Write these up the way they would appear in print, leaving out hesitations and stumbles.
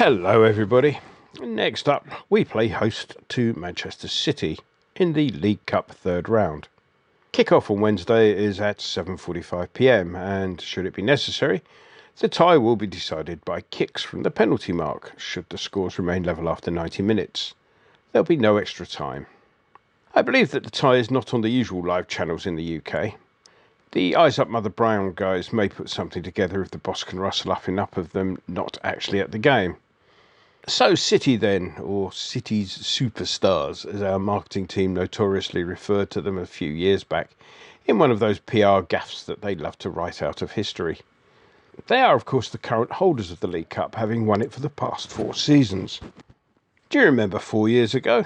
Hello everybody. Next up, we play host to Manchester City in the League Cup third round. Kick-off on Wednesday is at 7:45 p.m. and should it be necessary, the tie will be decided by kicks from the penalty mark should the scores remain level after 90 minutes. There'll be no extra time. I believe that the tie is not on the usual live channels in the UK. The Eyes Up Mother Brown guys may put something together if the boss can rustle up enough of them not actually at the game. So City then, or City's superstars, as our marketing team notoriously referred to them a few years back, in one of those PR gaffes that they love to write out of history. They are, of course, the current holders of the League Cup, having won it for the past 4 seasons. Do you remember 4 years ago?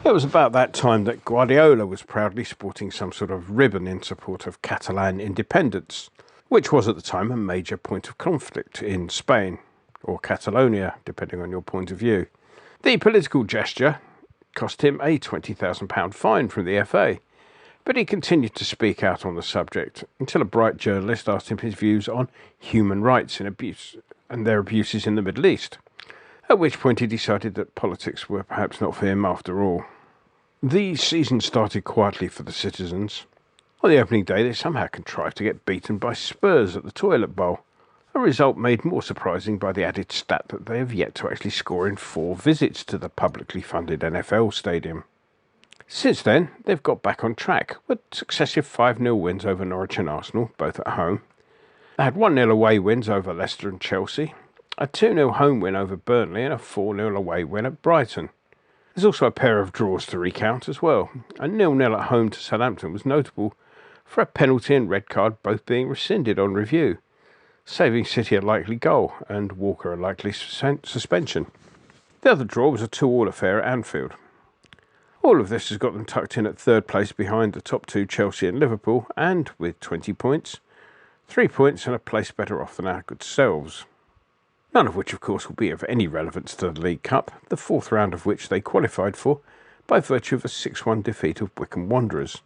It was about that time that Guardiola was proudly sporting some sort of ribbon in support of Catalan independence, which was at the time a major point of conflict in Spain, or Catalonia, depending on your point of view. The political gesture cost him a £20,000 fine from the FA, but he continued to speak out on the subject until a bright journalist asked him his views on human rights and their abuses in the Middle East, at which point he decided that politics were perhaps not for him after all. The season started quietly for the citizens. On the opening day, they somehow contrived to get beaten by Spurs at the Toilet Bowl, a result made more surprising by the added stat that they have yet to actually score in 4 visits to the publicly funded NFL stadium. Since then, they've got back on track with successive 5-0 wins over Norwich and Arsenal, both at home. They had 1-0 away wins over Leicester and Chelsea, a 2-0 home win over Burnley and a 4-0 away win at Brighton. There's also a pair of draws to recount as well. A 0-0 at home to Southampton was notable for a penalty and red card both being rescinded on review, saving City a likely goal and Walker a likely suspension. The other draw was a 2-2 affair at Anfield. All of this has got them tucked in at third place behind the top 2 Chelsea and Liverpool, and with 20 points, 3 points and a place better off than our good selves. None of which, of course, will be of any relevance to the League Cup, the 4th round of which they qualified for by virtue of a 6-1 defeat of Wycombe Wanderers.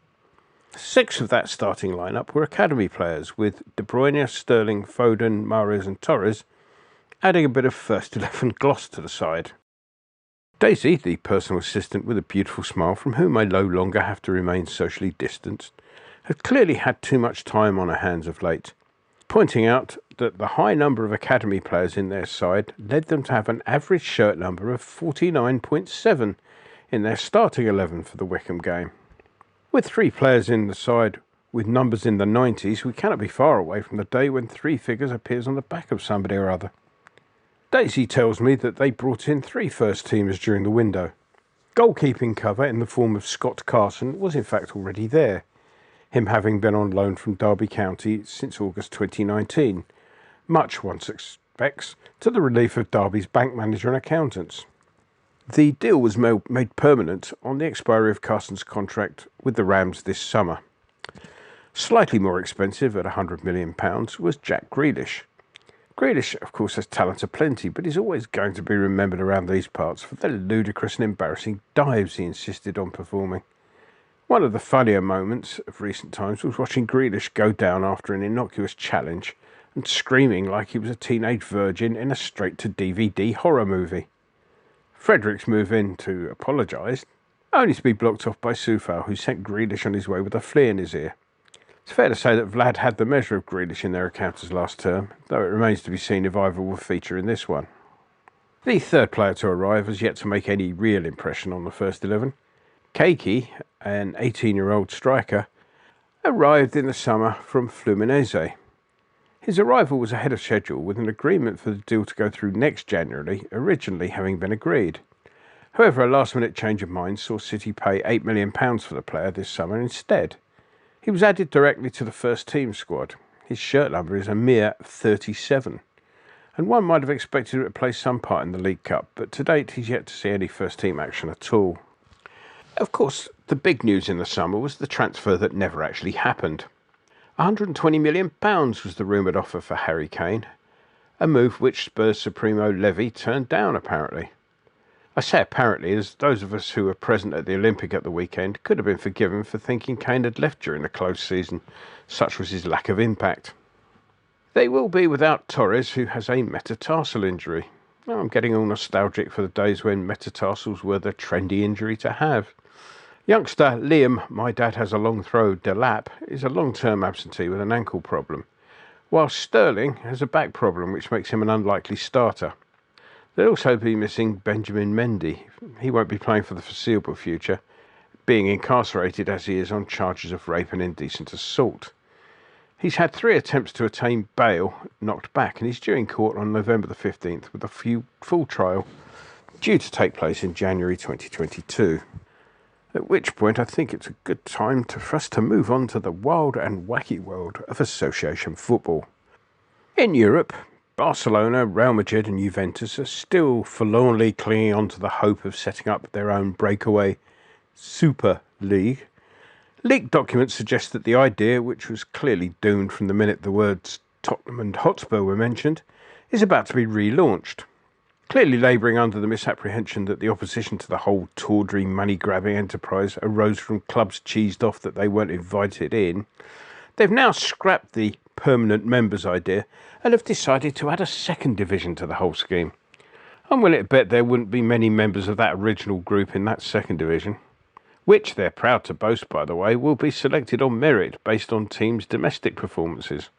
6 of that starting lineup were academy players, with De Bruyne, Sterling, Foden, Mahrez and Torres adding a bit of first 11 gloss to the side. Daisy, the personal assistant with a beautiful smile from whom I no longer have to remain socially distanced, had clearly had too much time on her hands of late, pointing out that the high number of academy players in their side led them to have an average shirt number of 49.7 in their starting 11 for the Wycombe game. With 3 players in the side with numbers in the 90s, we cannot be far away from the day when 3 figures appears on the back of somebody or other. Daisy tells me that they brought in 3 first-teamers during the window. Goalkeeping cover in the form of Scott Carson was in fact already there, him having been on loan from Derby County since August 2019, much one expects to the relief of Derby's bank manager and accountants. The deal was made permanent on the expiry of Carson's contract with the Rams this summer. Slightly more expensive at £100 million was Jack Grealish. Grealish, of course, has talent aplenty, but he's always going to be remembered around these parts for the ludicrous and embarrassing dives he insisted on performing. One of the funnier moments of recent times was watching Grealish go down after an innocuous challenge and screaming like he was a teenage virgin in a straight-to-DVD horror movie. Fredericks moved in to apologise, only to be blocked off by Soufal, who sent Grealish on his way with a flea in his ear. It's fair to say that Vlad had the measure of Grealish in their encounters last term, though it remains to be seen if either will feature in this one. The third player to arrive has yet to make any real impression on the first 11. Keiki, an 18-year-old striker, arrived in the summer from Fluminense. His arrival was ahead of schedule, with an agreement for the deal to go through next January originally having been agreed. However, a last-minute change of mind saw City pay £8 million for the player this summer instead. He was added directly to the first-team squad. His shirt number is a mere 37, and one might have expected him to play some part in the League Cup, but to date he's yet to see any first-team action at all. Of course, the big news in the summer was the transfer that never actually happened. £120 million was the rumoured offer for Harry Kane, a move which Spurs Supremo Levy turned down apparently. I say apparently as those of us who were present at the Olympic at the weekend could have been forgiven for thinking Kane had left during the close season, such was his lack of impact. They will be without Torres, who has a metatarsal injury. Now I'm getting all nostalgic for the days when metatarsals were the trendy injury to have. Youngster Liam, my dad has a long throw, Delap, is a long-term absentee with an ankle problem, while Sterling has a back problem which makes him an unlikely starter. They'll also be missing Benjamin Mendy. He won't be playing for the foreseeable future, being incarcerated as he is on charges of rape and indecent assault. He's had 3 attempts to attain bail knocked back, and he's due in court on November the 15th with a full trial due to take place in January 2022. At which point I think it's a good time for us to move on to the wild and wacky world of association football. In Europe, Barcelona, Real Madrid and Juventus are still forlornly clinging on to the hope of setting up their own breakaway Super League. Leaked documents suggest that the idea, which was clearly doomed from the minute the words Tottenham and Hotspur were mentioned, is about to be relaunched. Clearly labouring under the misapprehension that the opposition to the whole tawdry, money-grabbing enterprise arose from clubs cheesed off that they weren't invited in, they've now scrapped the permanent members idea and have decided to add a second division to the whole scheme. I'm willing to bet there wouldn't be many members of that original group in that second division, which they're proud to boast, by the way, will be selected on merit based on teams' domestic performances.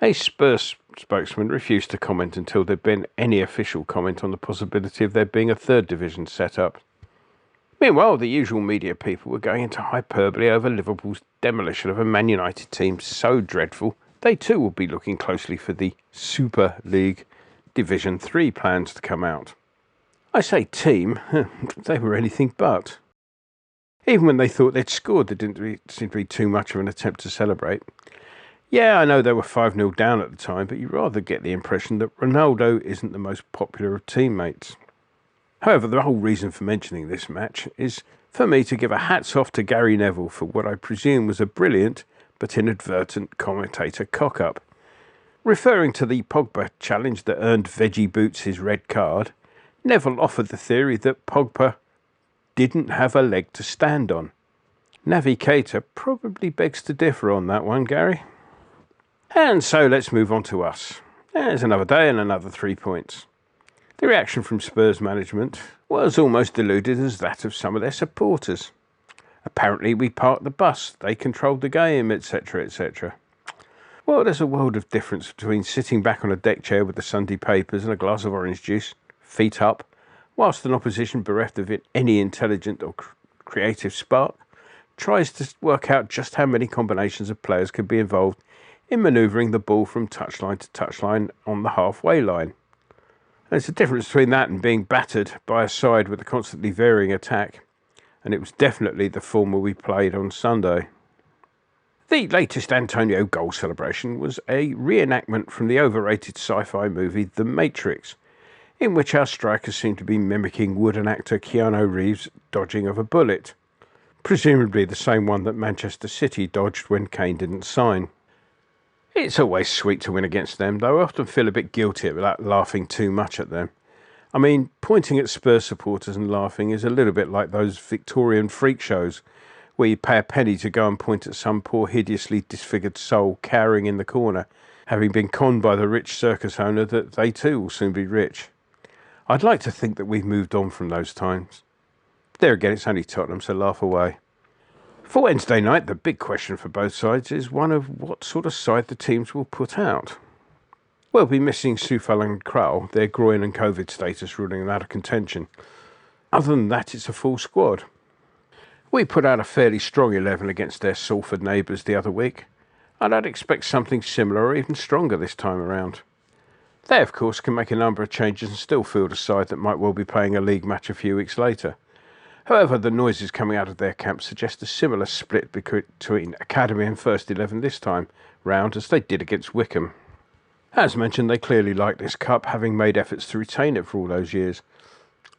A Spurs spokesman refused to comment until there'd been any official comment on the possibility of there being a third division set up. Meanwhile, the usual media people were going into hyperbole over Liverpool's demolition of a Man United team so dreadful they too will be looking closely for the Super League Division 3 plans to come out. I say team, they were anything but. Even when they thought they'd scored, there didn't seem to be too much of an attempt to celebrate. Yeah, I know they were 5-0 down at the time, but you rather get the impression that Ronaldo isn't the most popular of teammates. However, the whole reason for mentioning this match is for me to give a hats off to Gary Neville for what I presume was a brilliant but inadvertent commentator cock-up. Referring to the Pogba challenge that earned Veggie Boots his red card, Neville offered the theory that Pogba didn't have a leg to stand on. Navi Keita probably begs to differ on that one, Gary. And so let's move on to us. There's another day and another 3 points. The reaction from Spurs management was almost deluded as that of some of their supporters. Apparently we parked the bus, they controlled the game, etc, etc. Well, there's a world of difference between sitting back on a deck chair with the Sunday papers and a glass of orange juice, feet up, whilst an opposition bereft of any intelligent or creative spark tries to work out just how many combinations of players could be involved in manoeuvring the ball from touchline to touchline on the halfway line. There's a difference between that and being battered by a side with a constantly varying attack, and it was definitely the former we played on Sunday. The latest Antonio goal celebration was a reenactment from the overrated sci-fi movie The Matrix, in which our strikers seem to be mimicking wooden actor Keanu Reeves' dodging of a bullet, presumably the same one that Manchester City dodged when Kane didn't sign. It's always sweet to win against them, though I often feel a bit guilty about laughing too much at them. I mean, pointing at Spurs supporters and laughing is a little bit like those Victorian freak shows where you pay a penny to go and point at some poor hideously disfigured soul cowering in the corner, having been conned by the rich circus owner that they too will soon be rich. I'd like to think that we've moved on from those times. There again, it's only Tottenham, so laugh away. For Wednesday night, the big question for both sides is one of what sort of side the teams will put out. We'll be missing Soufal and Krul, their groin and COVID status ruling them out of contention. Other than that, it's a full squad. We put out a fairly strong 11 against their Salford neighbours the other week, and I'd expect something similar or even stronger this time around. They, of course, can make a number of changes and still field a side that might well be playing a league match a few weeks later. However, the noises coming out of their camp suggest a similar split between Academy and First 11 this time round as they did against Wickham. As mentioned, they clearly like this cup, having made efforts to retain it for all those years.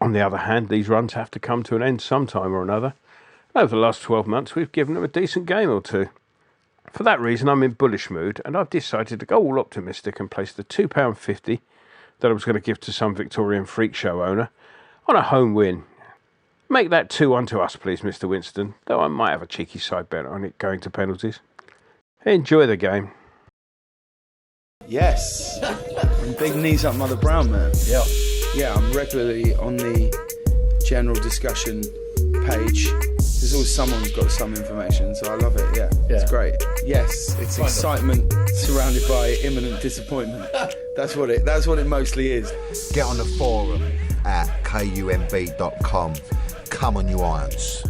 On the other hand, these runs have to come to an end sometime or another. Over the last 12 months, we've given them a decent game or two. For that reason, I'm in bullish mood, and I've decided to go all optimistic and place the £2.50 that I was going to give to some Victorian freak show owner on a home win. Make that 2-1 to us, please, Mr. Winston, though I might have a cheeky side bet on it going to penalties. Enjoy the game. Yes. From big knees up Mother Brown, man. Yeah. yeah, I'm regularly on the general discussion page. There's always someone who's got some information, so I love it. Yeah, it's great. Yes, it's excitement surrounded by imminent disappointment. That's what it mostly is. Get on the forum at kumb.com. Come on, you irons.